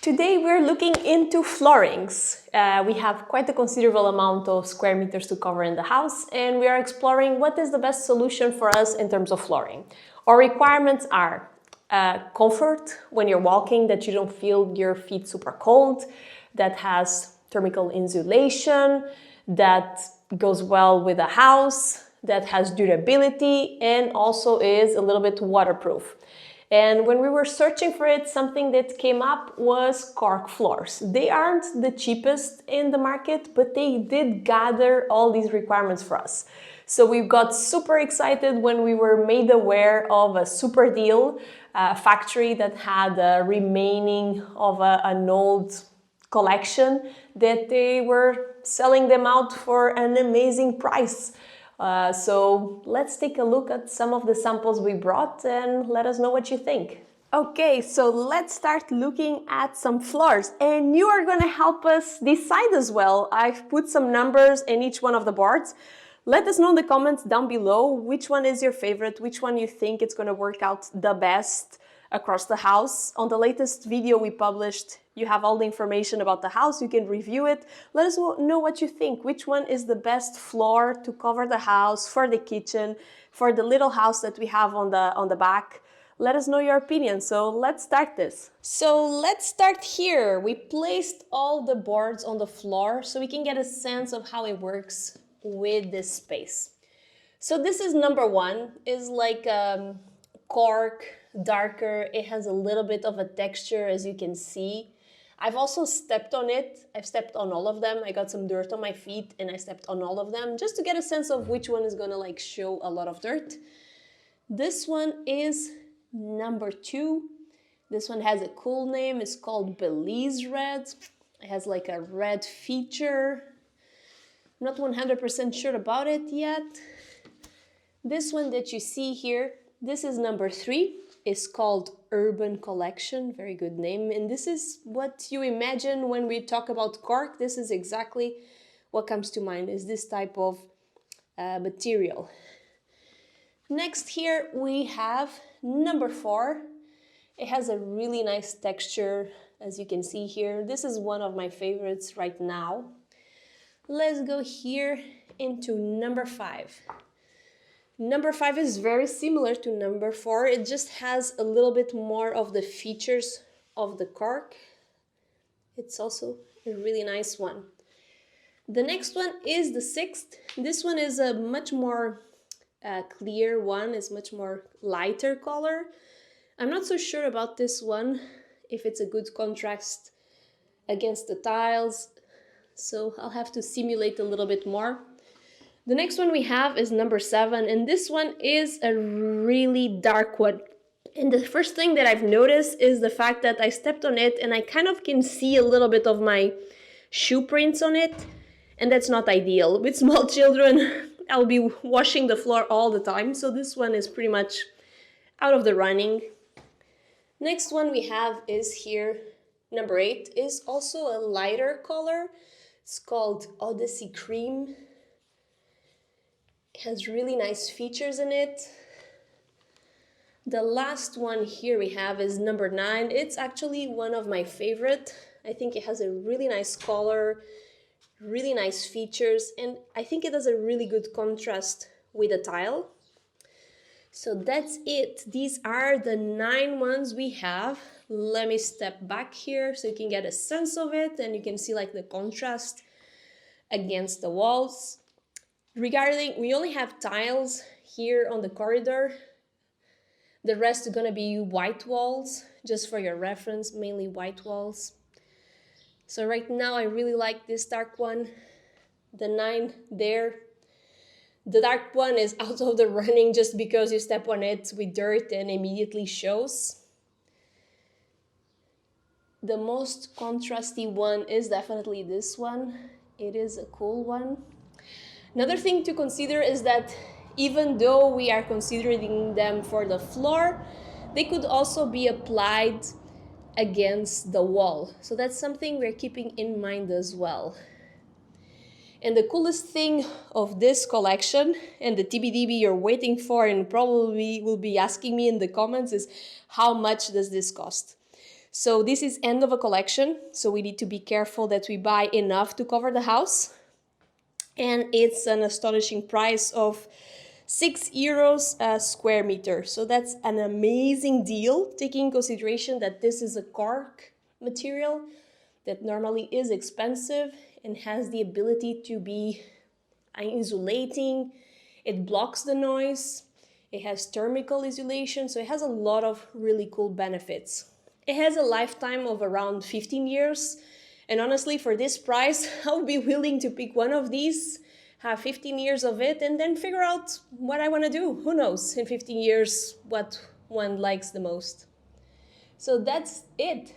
Today we're looking into floorings. We have quite a considerable amount of square meters to cover in the house, and we are exploring what is the best solution for us in terms of flooring. Our requirements are comfort when you're walking, that you don't feel your feet super cold, that has thermal insulation, that goes well with a house, that has durability, and also is a little bit waterproof. And when we were searching for it, something that came up was CORK floors. They aren't the cheapest in the market, but they did gather all these requirements for us. So we got super excited when we were made aware of a super deal, a factory that had a remaining of an old collection that they were selling them out for an amazing price. So let's take a look at some of the samples we brought and let us know what you think. Okay, so let's start looking at some floors, and you are gonna help us decide as well. I've put some numbers in each one of the boards. Let us know in the comments down below which one is your favorite, which one you think it's gonna work out the best across the house. On the latest video we published, you have all the information about the house, you can review it. Let us know what you think, which one is the best floor to cover the house, for the kitchen, for the little house that we have on the back. Let us know your opinion, so let's start this. So let's start here. We placed all the boards on the floor so we can get a sense of how it works with this space. So this is number one, is like cork, darker. It has a little bit of a texture, as you can see. I've also stepped on it. I've stepped on all of them. I got some dirt on my feet and I stepped on all of them just to get a sense of which one is gonna like show a lot of dirt. This one is number two. This one has a cool name. It's called Belize Red. It has like a red feature. I'm not 100% sure about it yet. This one that you see here, this is number three. It's called Urban Collection, very good name. And this is what you imagine when we talk about cork. This is exactly what comes to mind, is this type of material. Next here we have number four. It has a really nice texture, as you can see here. This is one of my favorites right now. Let's go here into number five. Number five is very similar to number four. It just has a little bit more of the features of the cork. It's also a really nice one. The next one is the sixth. This one is a much more clear one. It's much more lighter color. I'm not so sure about this one, if it's a good contrast against the tiles. So I'll have to simulate a little bit more. The next one we have is number seven, and this one is a really dark one. And the first thing that I've noticed is the fact that I stepped on it and I kind of can see a little bit of my shoe prints on it, and that's not ideal. With small children, I'll be washing the floor all the time, so this one is pretty much out of the running. Next one we have is here, number eight, is also a lighter color. It's called Odyssey Cream. It has really nice features in it. The last one here we have is number nine. It's actually one of my favorite. I think it has a really nice color, really nice features, and I think it has a really good contrast with the tile. So that's it. These are the 9 ones we have. Let me step back here so you can get a sense of it and you can see like the contrast against the walls. Regarding, we only have tiles here on the corridor. The rest is gonna be white walls, just for your reference, mainly white walls. So right now I really like this dark one, the 9 there. The dark one is out of the running just because you step on it with dirt and immediately shows. The most contrasty one is definitely this one. It is a cool one. Another thing to consider is that even though we are considering them for the floor, they could also be applied against the wall. So that's something we're keeping in mind as well. And the coolest thing of this collection, and the TBDB you're waiting for and probably will be asking me in the comments, is how much does this cost? So this is end of a collection, so we need to be careful that we buy enough to cover the house. And it's an astonishing price of €6 a square meter. So that's an amazing deal, taking in consideration that this is a CORK material that normally is expensive and has the ability to be insulating. It blocks the noise. It has thermal insulation, so it has a lot of really cool benefits. It has a lifetime of around 15 years. And honestly, for this price, I'll be willing to pick one of these, have 15 years of it, and then figure out what I want to do. Who knows, in 15 years, what one likes the most. So that's it.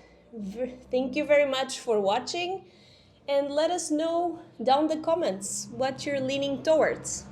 Thank you very much for watching, and let us know down the comments what you're leaning towards.